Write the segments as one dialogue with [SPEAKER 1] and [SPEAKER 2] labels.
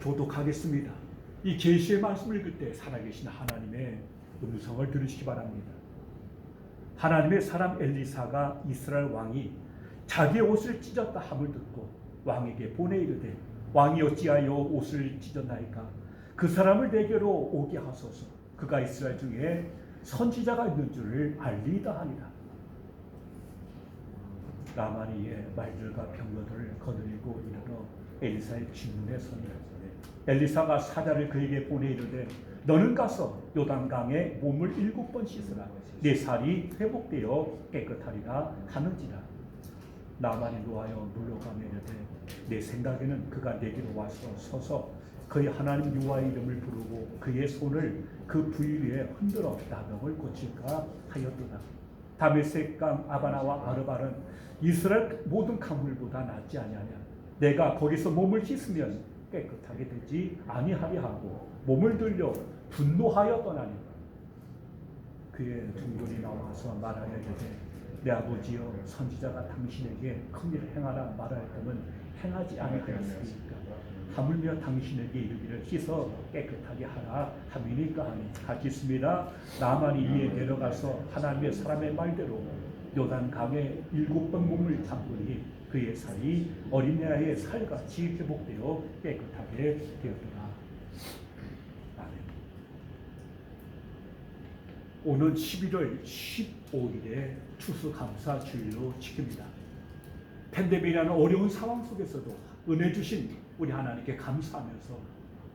[SPEAKER 1] 교독하겠습니다. 이 계시의 말씀을 읽을 때 살아계신 하나님의 음성을 들으시기 바랍니다. 하나님의 사람 엘리사가 이스라엘 왕이 자기의 옷을 찢었다 함을 듣고 왕에게 보내 이르되 왕이 어찌하여 옷을 찢었나이까? 그 사람을 내게로 오게 하소서. 그가 이스라엘 중에 선지자가 있는 줄을 알리이다 하니라. 나만이의 말들과 병거들을 거느리고 이르러 엘리사의 진문에 서니라. 엘리사가 사자를 그에게 보내 이르되 너는 가서 요단강에 몸을 7번 씻으라. 내 살이 회복되어 깨끗하리라 하는지라. 나만이 노하여 물러가며 이르되 내 생각에는 그가 내게로 와서 서서 그의 하나님 여호와의 이름을 부르고 그의 손을 그 부위 위에 흔들어 나병을 고칠까 하였도다. 다메섹강 아바나와 아르발은 이스라엘 모든 강물보다 낫지 아니하냐. 내가 거기서 몸을 씻으면 깨끗하게 되지 아니하리 하고 몸을 들려 분노하여 떠나니 그의 종들이 나와서 말하여 이르되 내 아버지여 선지자가 당신에게 큰일을 행하라 말하였다면 행하지 아니하였으리까? 하물며 당신에게 이르기를 씻어 깨끗하게 하라 함이니까 하니. 같이 있습니다. 나만이 이에 내려가서 하나님의 사람의 말대로 요단강에 7번 몸을 담그니 그의 살이 어린애의 살같이 회복되어 깨끗하게 되었더라. 아멘. 오는 11월 15일에 추수감사주일로 지킵니다. 팬데믹이라는 어려운 상황 속에서도 은혜 주신 우리 하나님께 감사하면서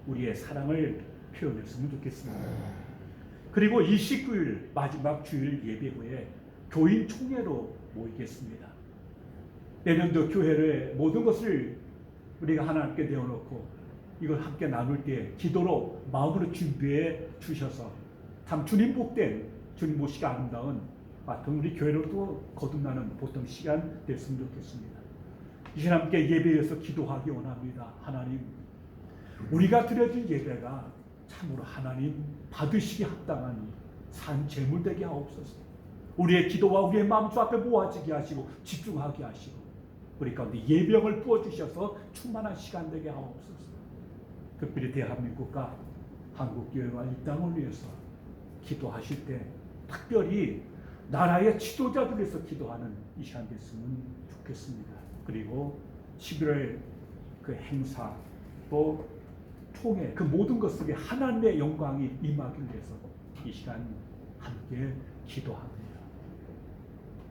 [SPEAKER 1] 우리의 사랑을 표현했으면 좋겠습니다. 그리고 29일 마지막 주일 예배 후에 교인 총회로 모이겠습니다. 내년도 교회의 모든 것을 우리가 하나님께 내어놓고 이걸 함께 나눌 때 기도로 마음으로 준비해 주셔서 참 주님 복된 주님 모시기 아름다운 같은 우리 교회로도 거듭나는 보통 시간 됐으면 좋겠습니다. 이 시간 함께 예배에서 기도하기 원합니다. 하나님, 우리가 드려진 예배가 참으로 하나님 받으시기 합당한 산 제물 되게 하옵소서. 우리의 기도와 우리의 마음 주 앞에 모아지게 하시고 집중하게 하시고 우리 가운데 예병을 부어주셔서 충만한 시간 되게 하옵소서. 특별히 대한민국과 한국교회와 이 땅을 위해서 기도하실 때 특별히 나라의 지도자들 위해서 기도하는 이 시간 됐으면 좋겠습니다. 그리고 11월 그 행사 또 총회 그 모든 것 속에 하나님의 영광이 임하기 위해서 이 시간 함께 기도합니다.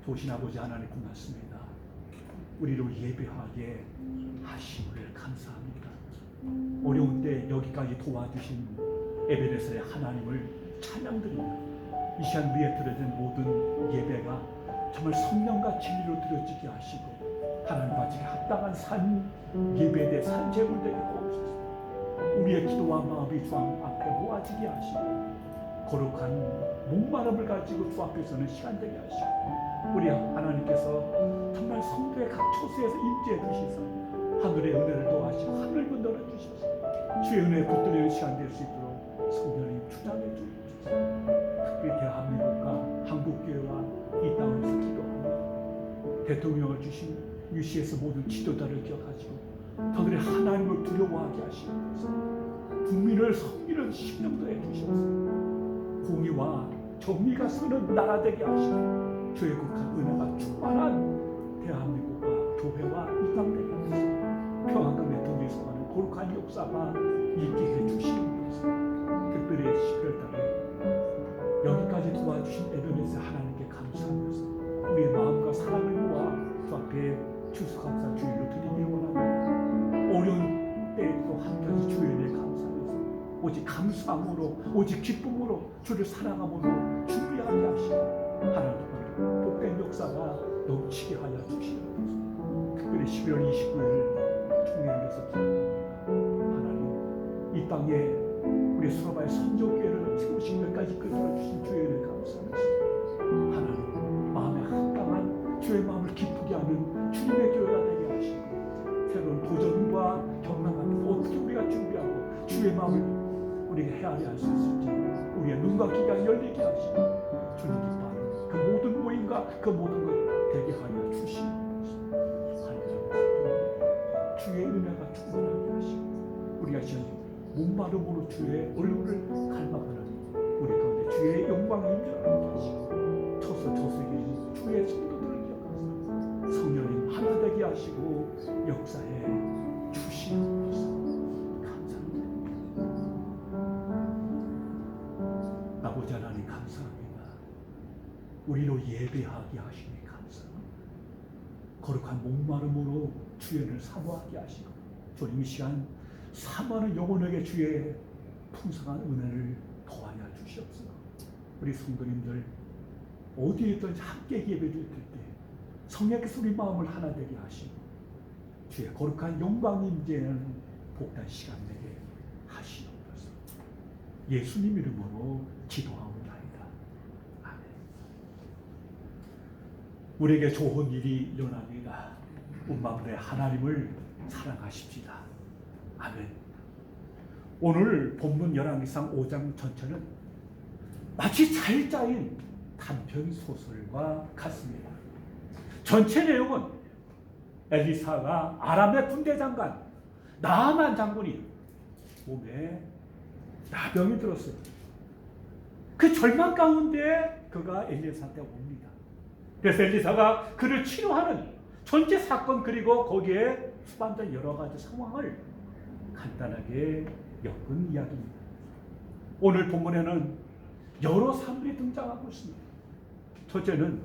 [SPEAKER 1] 도신 아버지 하나님 고맙습니다. 우리를 예배하게 하심을 감사합니다. 어려운 때 여기까지 도와주신 에베네셀의 하나님을 찬양드립니다. 이 시간 위에 드려진 모든 예배가 정말 성령과 진리로 드려지게 하시고 하나님 받치기 합당한 산 예배대 산 제물 되게 하옵소서. 우리의 기도와 마음이 주 앞에 모아지게 하시고 거룩한 목마름을 가지고 주 앞에 서는 시간 되게 하시고 우리 하나님께서 정말 성도의 각 처소에서 임재해 주시서 하늘의 은혜를 도와시고 하늘 문 열어주셔서 주의 은혜에 붙들리는 시간 될 수 있도록 성령님 주장해 주옵소서. 특별히 대한민국과 한국교회와 이 땅을 위해서 기도합니다. 대통령을 주신 유시에서 모든 지도자를 기억하시고 그들의 하나님을 두려워하게 하시옵소서. 국민을 섬기는 심령도 해주시옵소서. 공의와 정의가 서는 나라 되게 하시고 주의 국한 은혜가 충만한 대한민국과 교회와 이 땅 되게 하시고 평안과 내통에 속하는 거룩한 역사가 있게 해주시옵소서. 특별히 11월 달에 여기까지 도와주신 에베네셀 하나님께 감사하면서 우리의 마음과 사랑을 모아 주 앞에 추수감사 주일로 드리기를 원합니다. 어려운 때에도 함께하신 주의 은혜에 감사하면서 오직 감사함으로 오직 기쁨으로 주를 사랑함으로 준비하게 하시고 하나님 복된 역사가 넘치게 하여 주시옵소서. 특별히 11월 29일 총회에서 하나님 이 땅에 우리 수로바의 선조교회를 세우신 것까지 끌어주신 주의 은혜에 감사하면서 하나님 마음에 합당한 주의 마음을 기쁘게 하는 주님의 교회가 되게 하시고 새로운 도전과 경험 같은 어떻게 우리가 준비하고 주의 마음을 우리가 헤아려 할 수 있을지 우리의 눈과 귀가 열리게 하시고 주님 기뻐하는 그 모든 모임과 그 모든 것 되게 하여 주시옵소서. 하나님 주의 은혜가 충만하게 하시고 우리가 지금 목마름으로 주의 얼굴을 갈망하는 우리 가운데 주의 영광이 임재하게 하시고 저수지인 주의 성도들을 기억하사 성령님 하나 되게 하시고 역사에 주시옵소서. 감사합니다. 아버지 하나님 감사합니다. 우리로 예배하게 하시니 감사합니다. 거룩한 목마름으로 주연을 사모하게 하시고 주님 이 시간 사모하는 영혼에게 주의 풍성한 은혜를 더하여 주시옵소서. 우리 성도님들 어디에 있든지 함께 예배를 드릴 때 성령께서 우리 마음을 하나 되게 하시고 주의 거룩한 영광이 임재하는 복된 시간 되게 하시옵소서. 예수님 이름으로 기도하옵나이다. 아멘. 우리에게 좋은 일이 일어납니다. 온마음에 하나님을 사랑하십시다. 아멘. 오늘 본문 열왕기상 5장 전체는 마치 잘 짜인 단편 소설과 같습니다. 전체 내용은 엘리사가 아람의 군대 장관 나아만 장군이 몸에 나병이 들었어요. 그 절망 가운데 그가 엘리사한테 옵니다. 그래서 엘리사가 그를 치료하는 전체 사건 그리고 거기에 수반된 여러 가지 상황을 간단하게 엮은 이야기입니다. 오늘 본문에는 여러 사람들이 등장하고 있습니다. 첫째는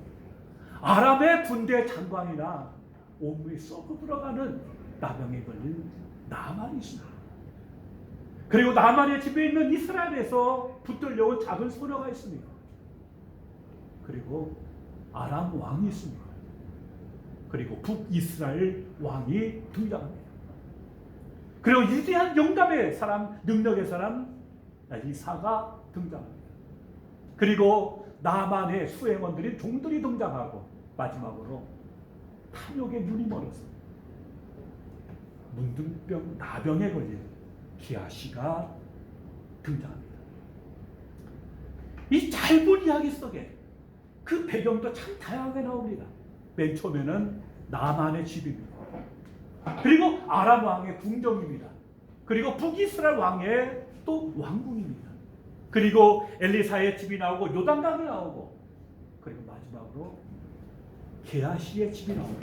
[SPEAKER 1] 아람의 군대 장관이나 온몸이 썩어 들어가는 나병에 걸린 나만이 있습니다. 그리고 나만의 집에 있는 이스라엘에서 붙들려온 작은 소녀가 있습니다. 그리고 아람 왕이 있습니다. 그리고 북이스라엘 왕이 등장합니다. 그리고 위대한 영감의 사람, 능력의 사람 엘리사가 등장합니다. 그리고 나만의 수행원들인 종들이 등장하고 마지막으로 탐욕에 눈이 멀어서 문둥병 나병에 걸린 기하시가 등장합니다. 이 짧은 이야기 속에 그 배경도 참 다양하게 나옵니다. 맨 처음에는 나만의 집입니다. 그리고 아람 왕의 궁정입니다. 그리고 북이스라엘 왕의 또 왕궁입니다. 그리고 엘리사의 집이 나오고 요단강이 나오고 그리고 마지막으로 게하시의 집이 나오고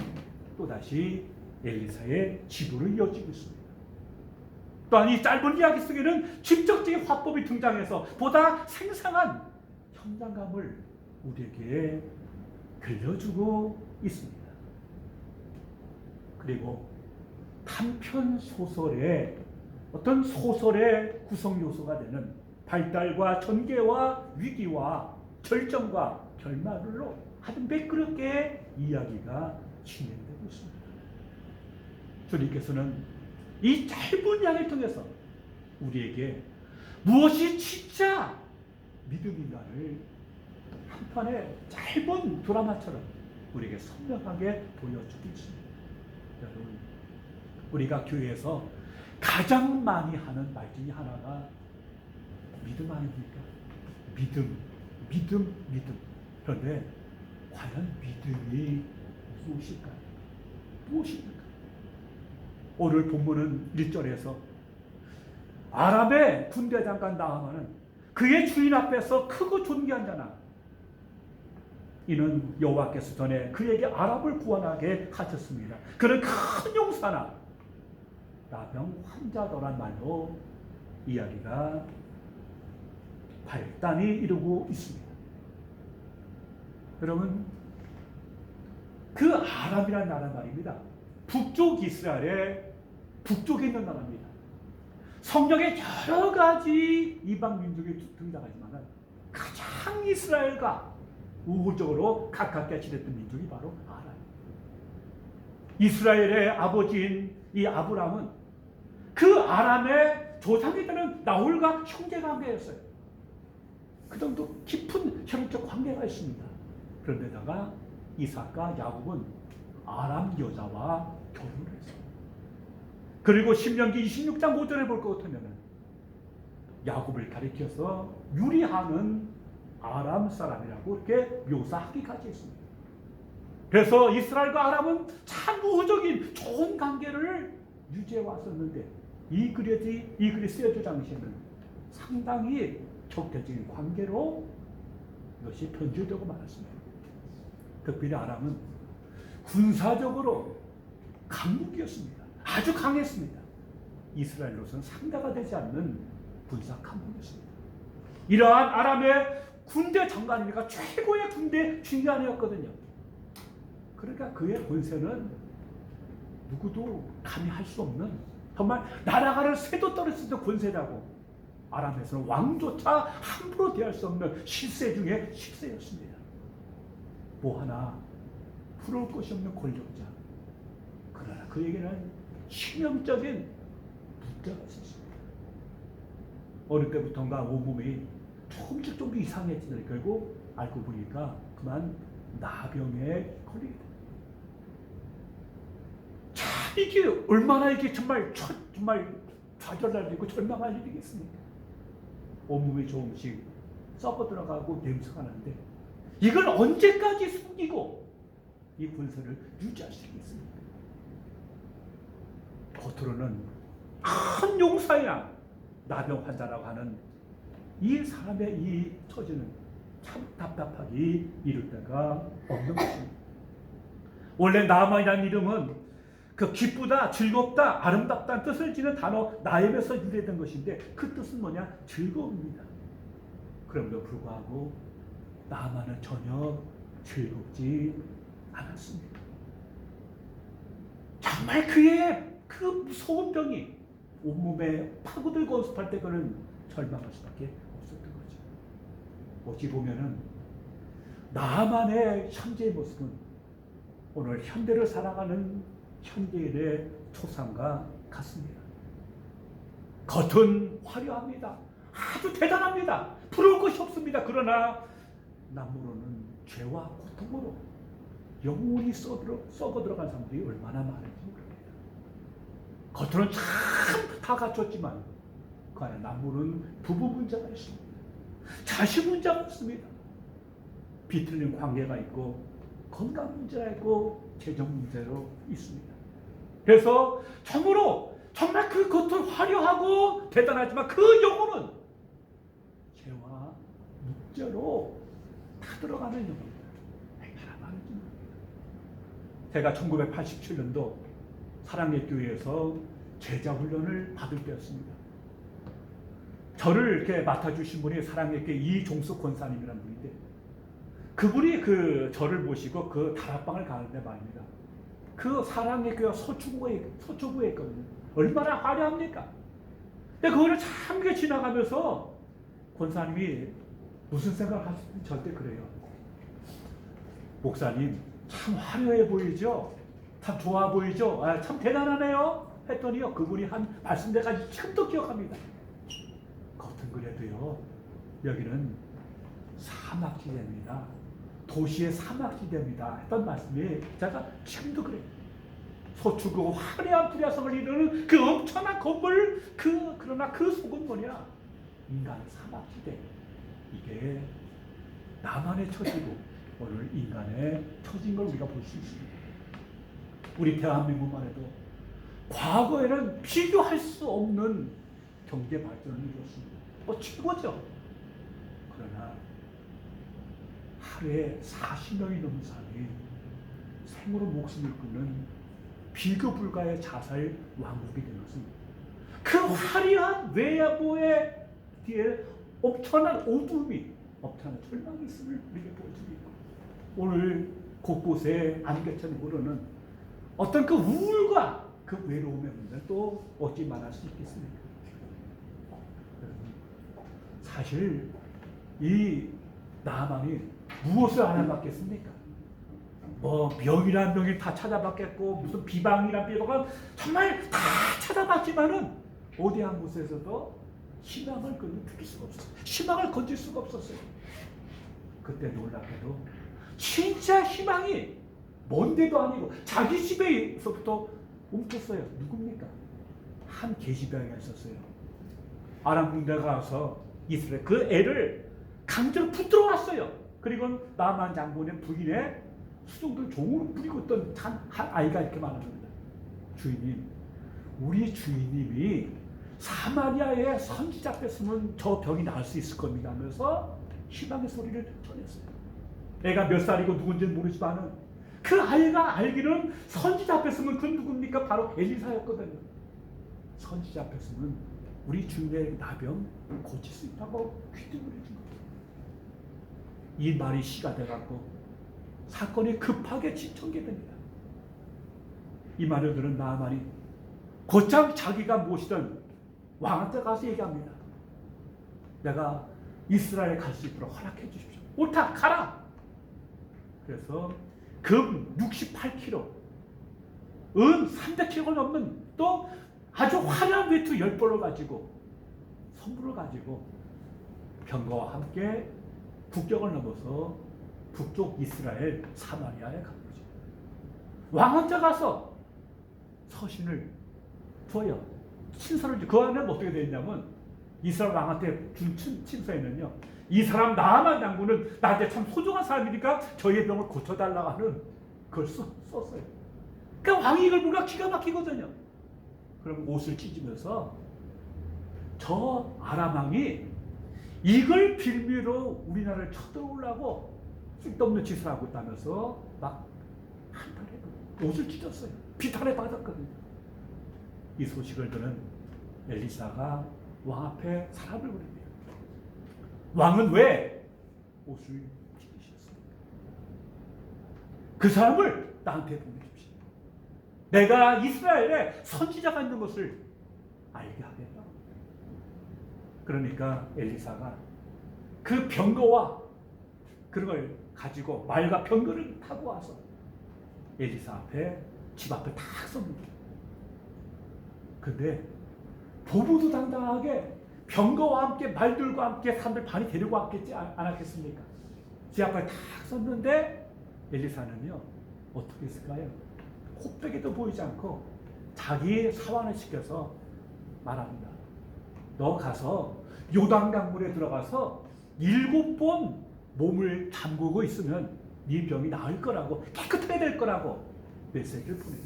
[SPEAKER 1] 또다시 엘리사의 집으로 이어지고 있습니다. 또한 이 짧은 이야기 속에는 직접적인 화법이 등장해서 보다 생생한 현장감을 우리에게 들려주고 있습니다. 그리고 단편 소설의 어떤 소설의 구성 요소가 되는 발달과 전개와 위기와 절정과 결말로 아주 매끄럽게 이야기가 진행되고 있습니다. 주님께서는 이 짧은 이야기를 통해서 우리에게 무엇이 진짜 믿음인가를 한 편의 짧은 드라마처럼 우리에게 선명하게 보여주고 있습니다. 여러분, 우리가 교회에서 가장 많이 하는 말 중에 하나가 믿음 아닙니까? 믿음. 그런데 과연 믿음이 무엇일까요? 무엇입니까? 오늘 본문은 1절에서 아람의 군대 장관 나아만은 그의 주인 앞에서 크고 존귀한 자나 이는 여호와께서 전에 그에게 아람을 구원하게 하셨습니다. 그는 큰 용사나 나병 환자더란 말로 이야기가 발단이 이루고 있습니다. 여러분, 그 아람이라는 나라 말입니다. 북쪽 이스라엘의 북쪽에 있는 나라입니다. 성경에 여러 가지 이방 민족이 등장하지만 가장 이스라엘과 우호적으로 가깝게 지냈던 민족이 바로 아람. 이스라엘의 아버지인 이 아브람은 그 아람의 조상이 되는 나홀과 형제 관계였어요. 그 정도 깊은 혈육적 관계가 있습니다. 그런데다가 이삭과 야곱은 아람 여자와 결혼을 했어요. 그리고 신명기 26장 5절에 볼 것 같으면 야곱을 가리켜서 유리하는 아람 사람이라고 이렇게 묘사하기까지 했습니다. 그래서 이스라엘과 아람은 참 우호적인 좋은 관계를 유지해 왔었는데 이 글이 쓰여질 당시에는 상당히 적대적인 관계로 이것이 변질되고 말았습니다. 특별히 아람은 군사적으로 강국이었습니다. 아주 강했습니다. 이스라엘로서는 상대가 되지 않는 군사 강국이었습니다. 이러한 아람의 군대 장관이니까 최고의 군대 중간이었거든요. 그러니까 그의 권세는 누구도 감히 할 수 없는, 정말 나라가를 새도 떨어질 때 권세라고, 아람에서는 왕조차 함부로 대할 수 없는 실세 중에 실세였습니다. 뭐 하나 부러울 것이 없는 권력자. 그러나 그에게는 치명적인 문제가 있었습니다. 어릴 때부터인가 온몸이 조금씩 좀 이상해지더니 결국 알고 보니까 그만 나병에 걸리게 됩니다. 자, 이게 얼마나 이게 정말 좌절날 있고 절망할 일이겠습니까? 온몸이 조금씩 썩어 들어가고 냄새가 나는데 이걸 언제까지 숨기고 이 군사를 유지할 수 있겠습니까? 겉으로는 큰 용사야 나병 환자라고 하는 이 사람의 이 처지는 참 답답하기 이를 데가 없는 것입니다. 원래 나만이라는 이름은 그 기쁘다, 즐겁다, 아름답다는 뜻을 지닌 단어 나임에서 유래된 것인데 그 뜻은 뭐냐? 즐거움입니다. 그럼에도 불구하고 나만은 전혀 즐겁지 않았습니다. 정말 그의 그 무서운 병이 온몸에 파고들고 연습할 때 그는 절망할 수밖에 없었던 거죠. 어찌 보면은 나만의 현재의 모습은 오늘 현대를 살아가는 현대인의 초상과 같습니다. 겉은 화려합니다. 아주 대단합니다. 부러울 것이 없습니다. 그러나 남으로는 죄와 고통으로 영혼이 썩어 들어간 사람들이 얼마나 많은지 모릅니다. 겉으로는 참 다 갖췄지만 그 안에 남으로는 부부 문제가 있습니다. 자식 문제가 있습니다. 비틀린 관계가 있고 건강 문제가 있고 재정 문제로 있습니다. 그래서 정으로 정말 그 겉은 화려하고 대단하지만 그 영혼은 죄와 묵죄로 타들어가는 영혼입니다. 얼마나 많은지 모릅니다. 제가 1987년도 사랑예교회에서 제자훈련을 받을 때였습니다. 저를 이렇게 맡아주신 분이 사랑예교회 이종숙 권사님이라는 분인데 그분이 저를 모시고 그 다락방을 가는데 말입니다. 그 사랑예교회가 서초구에 있거든요. 얼마나 화려합니까? 근데 그거를 참 지나가면서 권사님이 무슨 생각을 하시는지 절대 그래요. 목사님 참 화려해 보이죠? 참 좋아 보이죠? 아, 참 대단하네요? 했더니요 그분이 한 말씀대까지 지금도 기억합니다. 겉은 그래도요 여기는 사막지대입니다. 도시의 사막지대입니다. 했던 말씀이 제가 지금도 그래요. 서초구 화려한 불야성을 이루는 그 엄청난 건물 그러나 그 속은 뭐냐? 인간의 사막지대. 이게 나만의 처지고 오늘 인간의 처진 걸 우리가 볼 수 있습니다. 우리 대한민국만 해도 과거에는 비교할 수 없는 경제 발전을 이뤘습니다. 최고죠. 그러나 하루에 40명이 넘는 사람이 생으로 목숨을 끊는 비교 불가의 자살 왕국이 된 것은 그 화려한 외야보의 뒤에 엄청난 어두움이, 엄청난 절망이 있음을 우리에게 보여주고 있고 오늘 곳곳에 안개처럼 흐르는 어떤 그 우울과 그 외로움의 문제는 또 어찌 말할 수 있겠습니까? 사실 이 나만이 무엇을 알아봤겠습니까? 뭐 병이란 병이 다 찾아봤겠고 무슨 비방이란 비방은 정말 다 찾아봤지만은 어디 한 곳에서도 희망을 건질 수가 없었어요. 희망을 건질 수가 없었어요. 그때 놀랍게도 진짜 희망이 먼 데도 아니고 자기 집에서부터 옮겼어요. 누굽니까? 한 계집애가 있었어요. 아람 군대가 가서 이스라엘 그 애를 강제로 붙들어 왔어요. 그리고 나만 장군의 부인의 수종들 종으로 부리고 있던 한 아이가 이렇게 말합니다. 주인님, 우리 주인님이 사마리아의 선지자 뺐으면 저 병이 나을 수 있을 겁니다 하면서 희망의 소리를 전했어요. 애가 몇 살이고 누군지는 모르지만은 그 아이가 알기는 선지자 뺐으면 그 누굽니까? 바로 엘리사였거든요. 선지자 뺐으면 우리 주님의 나병 고칠 수 있다고 귀등을 해준 거예요. 이 말이 시가 돼갖고 사건이 급하게 전개됩니다. 이 말을 들은 나아만이 곧장 자기가 모시던 왕한테 가서 얘기합니다. 내가 이스라엘에 갈 수 있도록 허락해 주십시오. 옳다, 가라. 그래서 금 68kg, 은 300kg 넘는 또 아주 화려한 외투 10벌을 가지고 선물을 가지고 병거와 함께 국경을 넘어서 북쪽 이스라엘 사마리아에 간 거죠. 왕한테 가서 서신을 줘요. 친서를 그 안에 어떻게 되어 있냐면 이스라엘 왕한테 준 친서에는요, 이 사람 나아만 장군은 나한테 참 소중한 사람이니까 저희의 병을 고쳐달라고 하는 그걸 썼어요. 그러니까 왕이 이걸 보니까 기가 막히거든요. 그럼 옷을 찢으면서 저 아람 왕이 이걸 빌미로 우리나라를 쳐들어오려고 쓸데없는 짓을 하고 있다면서 막 한탄해 옷을 찢었어요. 비탄에 받았거든요. 이 소식을 들은 엘리사가 왕 앞에 사람을 보냅니다. 왕은 왜 옷을 찢으셨습니까? 그 사람을 나한테 보내십시오. 내가 이스라엘에 선지자가 있는 것을 알게 하겠다. 그러니까 엘리사가 그 병거와 그런 걸 가지고 말과 병거를 타고 와서 엘리사 앞에 집 앞에 딱 섭니다. 근데 보부도당당하게 병거와 함께 말들과 함께 사람들 많이 데리고 왔겠지 않았겠습니까? 집 앞에 딱 섰는데 엘리사는요 어떻게 했을까요? 코빼기도 보이지 않고 자기 사환을 시켜서 말합니다. 너 가서 요단강물에 들어가서 7번 몸을 잠그고 있으면 네 병이 나을 거라고, 깨끗해야 될 거라고 메시지를 보내요.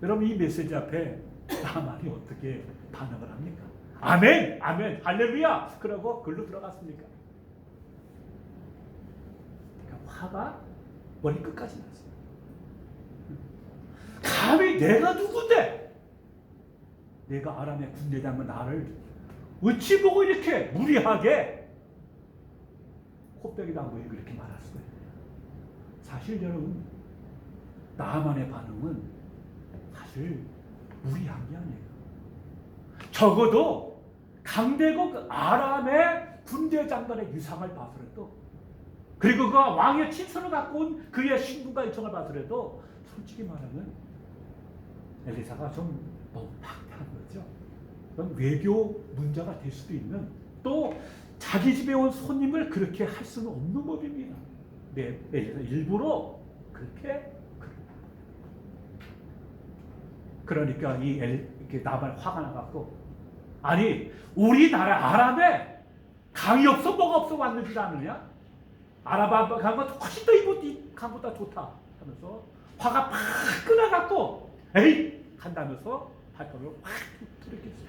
[SPEAKER 1] 여러분, 이 메시지 앞에 나만이 어떻게 반응을 합니까? 아멘, 아멘, 할렐루야! 그러고 글로 들어갔습니까? 그러니까 화가 머리 끝까지 났어요. 감히 내가 누군데? 내가 아람의 군대장은 나를 어찌 보고 이렇게 무리하게 코빼기도 안 보이고 이렇게 말할 수가 있나요? 사실 여러분, 나만의 반응은 사실 무리한 게 아니에요. 적어도 강대국 아람의 군대 장관의 유상을 봐서라도, 그리고 그 왕의 친서를 갖고 온 그의 신분과 요청을 봐서라도 솔직히 말하면 엘리사가 좀 너무 박탈한 거죠. 그건 외교 문제가 될 수도 있는, 또 자기 집에 온 손님을 그렇게 할 수는 없는 법입니다. 네, 엘리사 일부러 그렇게. 그러니까 이렇게 나발 화가 나갖고, 아니 우리나라 아랍에 강이 없어 뭐가 없어 왔는 줄 아느냐? 아랍 강보다 훨씬 더 이 강보다 좋다 하면서 화가 팍 끓어갖고 에이 한다면서 발걸음을 확 들이켰어요.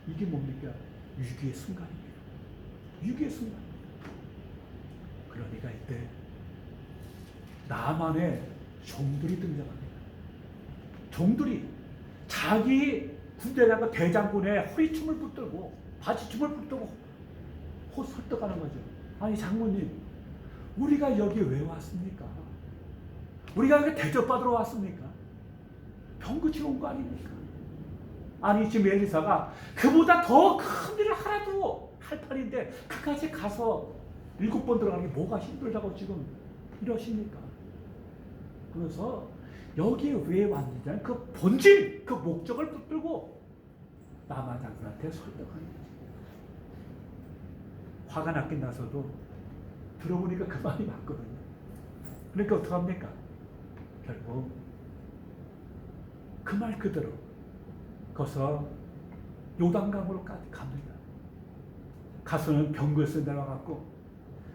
[SPEAKER 1] 이게 뭡니까? 위기의 순간입니다. 위기의 순간. 그러니까 이때 나만의 종들이 등장합니다. 종들이 자기 군대장과 대장군의 허리춤을 붙들고 바지춤을 붙들고 설득하는 거죠. 아니 장모님, 우리가 여기 왜 왔습니까? 우리가 여기 대접받으러 왔습니까? 병 고치러 온 거 아닙니까? 아니 지금 엘리사가 그보다 더 큰 일을 하나도 할 판인데 그까지 가서 7번 들어가는 게 뭐가 힘들다고 지금 이러십니까? 그래서 여기에 왜 왔느냐는 그 본질, 그 목적을 붙들고 나만 장군한테 설득하는 거지. 화가 났긴 나서도 들어보니까 그 말이 맞거든요. 그러니까 어떡합니까? 결국 그 말 그대로 거기서 요단강으로까지 갑니다. 가서는 병거에서 내려가고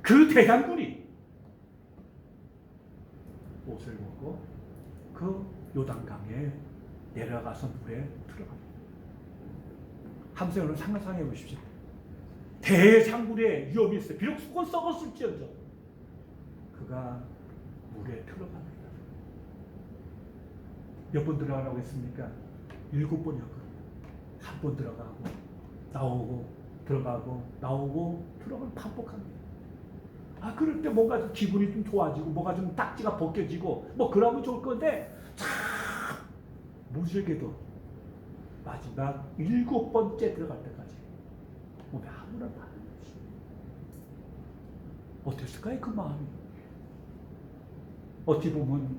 [SPEAKER 1] 그 대장군이 옷을 벗고 그 요단강에 내려가서 물에 들어갑니다. 함생을 상상해 보십시오. 대장군의 위험이 있어요. 비록 속은 썩었을지언정 그가 물에 들어갑니다. 몇 번 들어가라고 했습니까? 7번이었거든요. 한 번 들어가고 나오고 들어가고 나오고 들어가면 반복합니다. 그럴 때 뭔가 좀 기분이 좀 좋아지고 뭐가 좀 딱지가 벗겨지고 뭐 그러면 좋을 건데 참 무지개도 마지막 7번째 들어갈 때까지 몸에 아무런 반응이 없습니다. 어땠을까요? 그 마음이. 어찌 보면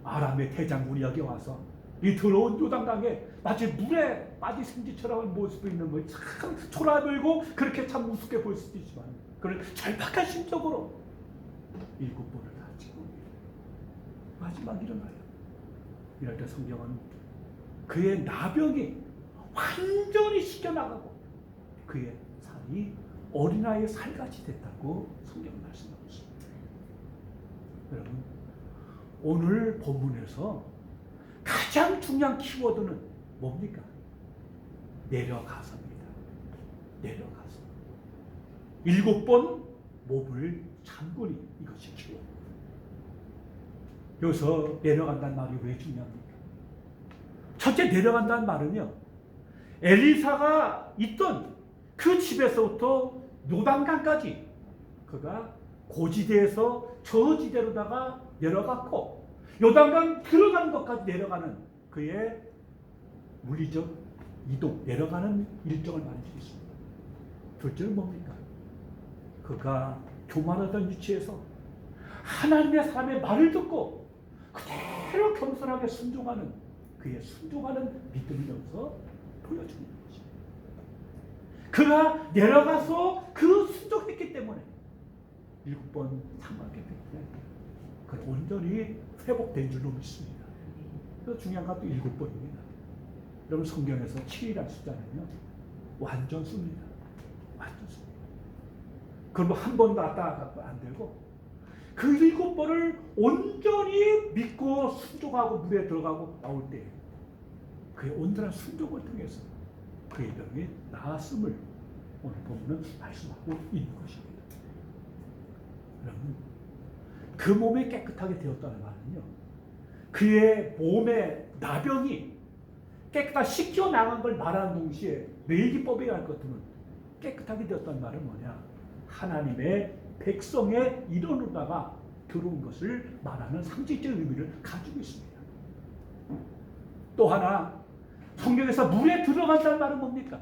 [SPEAKER 1] 아람의 대장군이 여기 와서 이 더러운 요단강에 마치 물에 빠진 생쥐처럼 모습이 있는 거예요. 참 초라들고 그렇게 참 우습게 보일 수도 있지만 그런 절박한 심적으로 7번을 다 찍고 마지막 일어나요. 이럴 때 성경은 그의 나병이 완전히 씻겨나가고 그의 살이 어린아이의 살같이 됐다고 성경은 말씀하고 있습니다. 여러분, 오늘 본문에서 가장 중요한 키워드는 뭡니까? 내려가서입니다. 내려가서. 7번 몸을 잠그니 이것이 키워드. 여기서 내려간다는 말이 왜 중요합니까? 첫째, 내려간다는 말은요, 엘리사가 있던 그 집에서부터 요단강까지 그가 고지대에서 저지대로다가 내려갔고 요단강 들어가는 것까지 내려가는 그의 물리적 이동, 내려가는 일정을 말해주고 있습니다. 둘째는 뭡니까? 그가 교만하던 위치에서 하나님의 사람의 말을 듣고 그대로 겸손하게 순종하는 그의 순종하는 믿음을 여기서 보여주는 것입니다. 그가 내려가서 그 순종했기 때문에 7번 참았기 때문에 그는 온전히 회복된 줄로 믿습니다. 그래서 중요한 것도 7번입니다. 여러분, 성경에서 7이라는 숫자는요 완전 수입니다. 완전 수. 그럼 한 번 갔다 안 되고 그 7번을 온전히 믿고 순종하고 물에 들어가고 나올 때 그의 온전한 순종을 통해서 그의 병이 나았음을 오늘 본문은 말씀하고 있는 것입니다. 여러분, 그 몸이 깨끗하게 되었다는 말은요, 그의 몸의 나병이 깨끗하게 씻겨 나간 걸 말하는 동시에 레위기법이라는 것들은 깨끗하게 되었다는 말은 뭐냐? 하나님의 백성의 일원으로다가 들어온 것을 말하는 상징적 의미를 가지고 있습니다. 또 하나, 성경에서 물에 들어간다는 말은 뭡니까?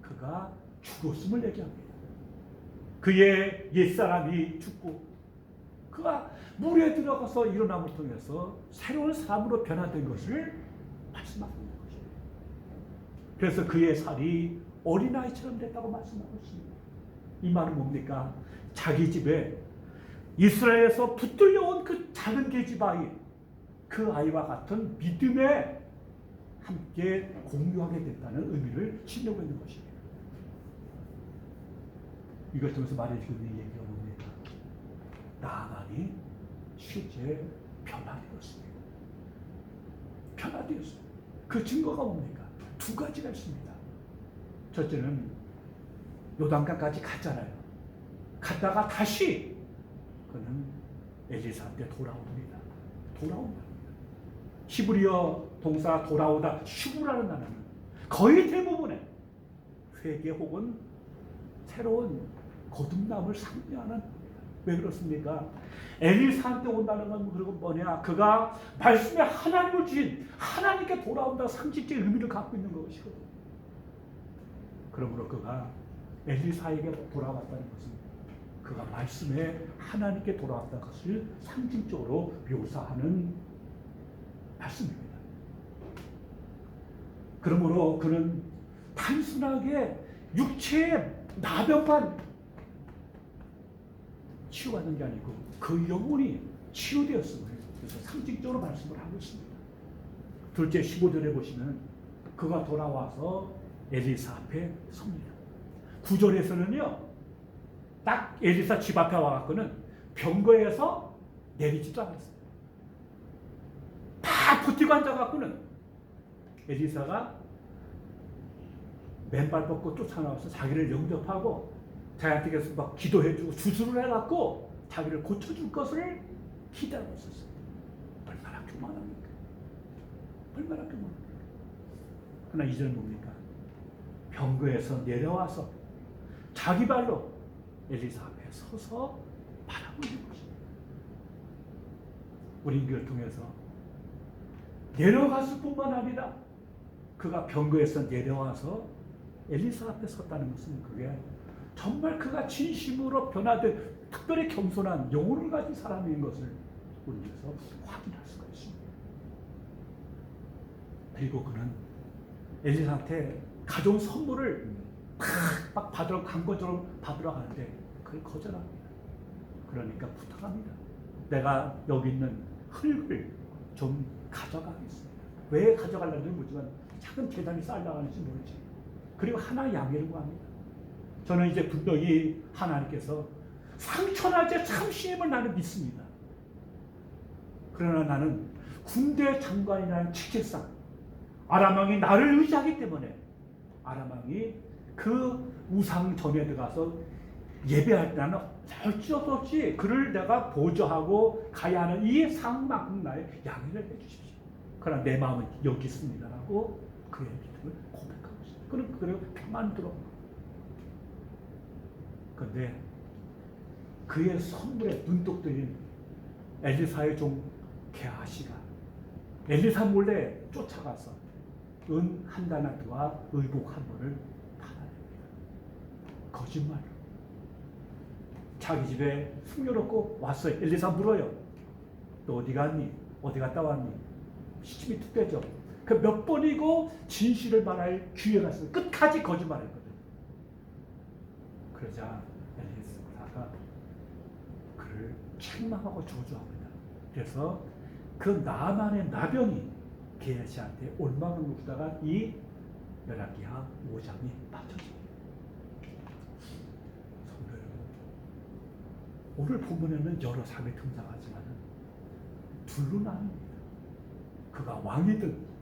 [SPEAKER 1] 그가 죽었음을 얘기합니다. 그의 옛사람이 죽고 그가 물에 들어가서 일어남을 통해서 새로운 사람으로 변화된 것을 말씀하고 있는 것입니다. 그래서 그의 살이 어린아이처럼 됐다고 말씀하고 있습니다. 이 말은 뭡니까? 자기 집에 이스라엘에서 붙들려온 그 작은 계집아이, 그 아이와 같은 믿음에 함께 공유하게 됐다는 의미를 실려고 있는 것입니다. 이걸 통해서 말해주고 있는 얘기가 뭡니까? 나만이 실제 변화되었습니다. 변화되었습니다. 그 증거가 뭡니까? 두 가지가 있습니다. 첫째는 요단강까지 갔잖아요. 갔다가 다시 그는 엘리사한테 돌아옵니다. 돌아온다. 히브리어 동사 돌아오다, 슈브라는 단어는 거의 대부분의 회개 혹은 새로운 거듭남을 상징하는. 왜 그렇습니까? 엘리사한테 온다는 건 그리고 뭐냐? 그가 말씀에 하나님을 주신 하나님께 돌아온다 상징적 의미를 갖고 있는 것이거든요. 그러므로 그가 엘리사에게 돌아왔다는 것은 그가 말씀에 하나님께 돌아왔다는 것을 상징적으로 묘사하는 말씀입니다. 그러므로 그는 단순하게 육체의 나병만 치유받는 게 아니고 그 영혼이 치유되었음을 그래서 상징적으로 말씀을 하고 있습니다. 둘째 15절에 보시면 그가 돌아와서 엘리사 앞에 섭니다. 9절에서는요 딱 엘리사 집 앞에 와갖고는 병거에서 내리지도 않았어요. 다 버티고 앉아갖고는 엘리사가 맨발 벗고 쫓아나와서 자기를 영접하고 자기한테 계속 막 기도해주고 주술을 해갖고 자기를 고쳐줄 것을 기대하고 있었어요. 얼마나 교만합니까? 얼마나 교만합니까? 그러나 이제는 뭡니까? 병거에서 내려와서 자기 발로 엘리사 앞에 서서 바라보는 것입니다. 우리 인교를 통해서 내려갔을 뿐만 아니라 그가 병거에서 내려와서 엘리사 앞에 섰다는 것은 그게 정말 그가 진심으로 변화된 특별히 겸손한 영혼을 가진 사람인 것을 우리에서 확인할 수가 있습니다. 그리고 그는 엘리사한테 가져온 선물을 막 받으러 간 것처럼 받으러 가는데 그걸 거절합니다. 그러니까 부탁합니다. 내가 여기 있는 흙을 좀 가져가겠습니다. 왜 가져가려는지 모르지만 작은 계단이 쌓여나가는지 모르지. 그리고 하나 양해를 구합니다. 저는 이제 분명히 하나님께서 상처나지 참심을 나는 믿습니다. 그러나 나는 군대 장관이라는 직책상 아람 왕이 나를 의지하기 때문에 아람 왕이 그 우상 전에 들어가서 예배할 때는 어쩔 수 없이 그를 내가 보조하고 가야 하는 이 상만큼 나의 양해를 해주십시오. 그러나 내 마음은 여기 있습니다라고 그의 믿음을 고백하고 있습니다. 그리고 평안 들어. 그런데 그의 선물에 눈독 들인 엘리사의 종 게하시가 엘리사 몰래 쫓아가서 은 한 다나트와 의복 한 벌을 받아냅니다. 거짓말로. 자기 집에 숨겨놓고 왔어요. 엘리사 물어요. 너 어디 갔니? 어디 갔다 왔니? 시침이 툭대죠. 그 몇 번이고 진실을 말할 기회가 있어요. 끝까지 거짓말했거든. 그러자 엘리사가 그를 책망하고 저주합니다. 그래서 그 나만의 나병이 게하시한테 올망을 묵다가 이 열왕기하 5장이 맞춰집니다. 성도 여러분, 오늘 본문에는 여러 사람이 등장하지만 둘로 나눕니다. 그가 왕이든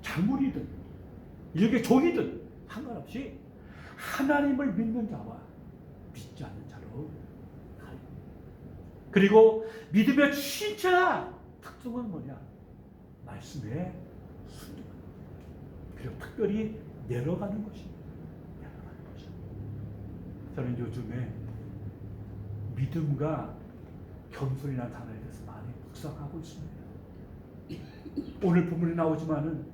[SPEAKER 1] 장군이든 일개 종이든 상관없이 하나님을 믿는 자와 믿지 않는 자로 가립니다. 그리고 믿음의 진짜 특성은 뭐냐? 말씀에 순종하는 것. 그리고 특별히 내려가는 것입니다. 내려가는 것입니다. 저는 요즘에 믿음과 겸손이라는 단어에 대해서 많이 묵상하고 있습니다. 오늘 본문에 나오지만은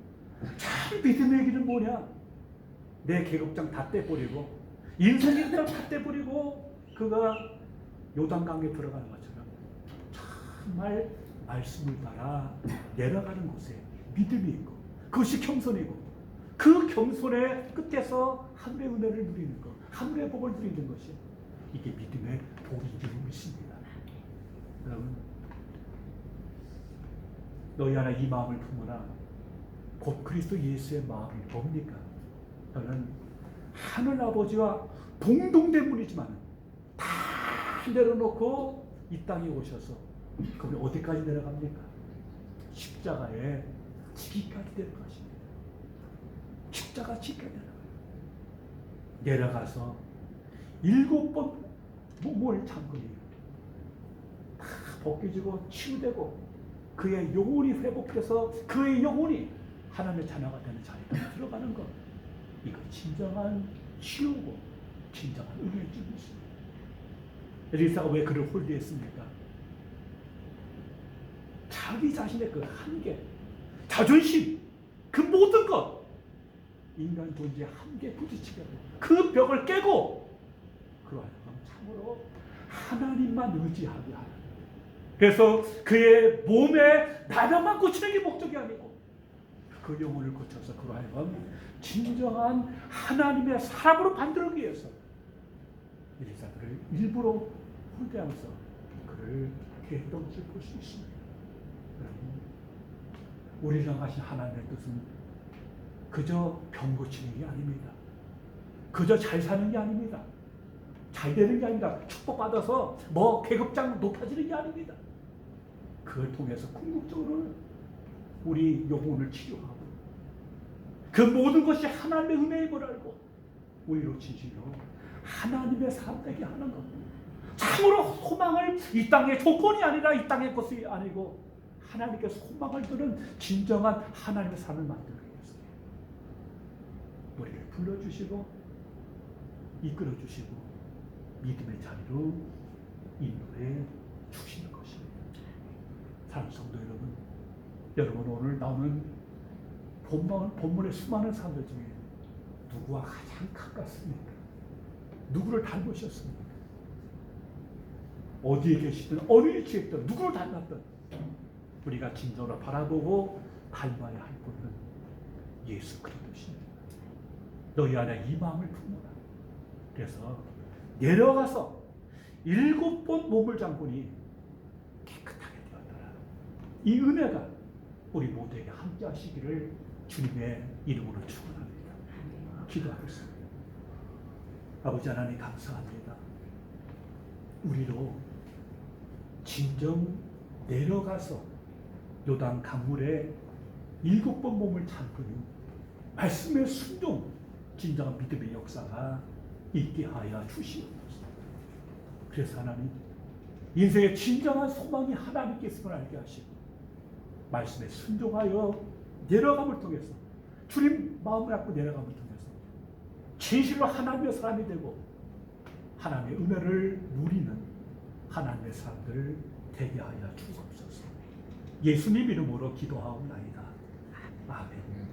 [SPEAKER 1] 참 믿음의 길은 뭐냐? 내 계급장 다 떼버리고 인생의 다 떼버리고 그가 요단강에 들어가는 것처럼 정말 말씀을 따라 내려가는 곳에 믿음이 있고 그것이 겸손이고 그 겸손의 끝에서 하늘의 은혜를 누리는 것, 하늘의 복을 누리는 것이 이게 믿음의 복인 줄 믿습니다. 여러분, 너희 안에 이 마음을 품으나 곧 그리스도 예수의 마음이 뭡니까? 저는 하늘 아버지와 동등된 분이지만 다 내려놓고 이 땅에 오셔서 그럼 어디까지 내려갑니까? 십자가에 지기까지 내려가십니다. 십자가 지기까지 내려가서 7번 몸을 잠그니 다 벗겨지고 치유되고 그의 영혼이 회복돼서 그의 영혼이 하나님의 자녀가 되는 자리에 들어가는 것, 이거 진정한 치유고 진정한 은혜의 줄입니다. 엘리사가 왜 그를 홀리했습니까? 자기 자신의 그 한계, 자존심, 그 모든 것, 인간 존재의 한계에 부딪히게 하고 그 벽을 깨고 그러하여 참으로 하나님만 의지하게 하는. 그래서 그의 몸에 나병만 고치는 게 목적이 아니고 그 영혼을 고쳐서 그러하여 진정한 하나님의 사람으로 만들기 위해서 엘리사를 일부러 홀대하면서 그를 했던 것을 볼 수 있습니다. 우리를 향하신 하나님의 뜻은 그저 병 고치는 게 아닙니다. 그저 잘 사는 게 아닙니다. 잘 되는 게 아닙니다. 축복받아서 뭐 계급장 높아지는 게 아닙니다. 그걸 통해서 궁극적으로는 우리 영혼을 치료하고 그 모든 것이 하나님의 은혜임을 알고 우리로 진실로 하나님의 사람 되게 하는 것. 참으로 소망을 이 땅의 조건이 아니라 이 땅의 것이 아니고 하나님께서 소망을 두는 진정한 하나님의 삶을 만들기 위해서 우리를 불러주시고 이끌어주시고 믿음의 자리로 인도해 주시는 것입니다. 사랑하는 성도 여러분 오늘 나오는 본문의 수많은 사람들 중에 누구와 가장 가깝습니까? 누구를 닮으셨습니까? 어디에 계시든 어느 위치에 있든 누구를 닮았든 우리가 진정으로 바라보고 닮아야 할 분은 예수 그리스도십니다. 너희 안에 이 마음을 품어라. 그래서 내려가서 7번 몸을 잠그니 깨끗하게 되었더라. 이 은혜가 우리 모두에게 함께 하시기를 주님의 이름으로 축원합니다. 기도하겠습니다. 아버지 하나님 감사합니다. 우리로 진정 내려가서 요단 강물에 7번 몸을 잠그니 말씀의 순종, 진정한 믿음의 역사가 있게 하여 주시옵소서. 그래서 하나님 인생의 진정한 소망이 하나님께 있음을 알게 하시고 말씀에 순종하여 내려감을 통해서 주님 마음을 갖고 내려감을 통해서 진실로 하나님의 사람이 되고 하나님의 은혜를 누리는 하나님의 사람들 되게 하여 주옵소서. 예수님 이름으로 기도하옵나이다. 아멘.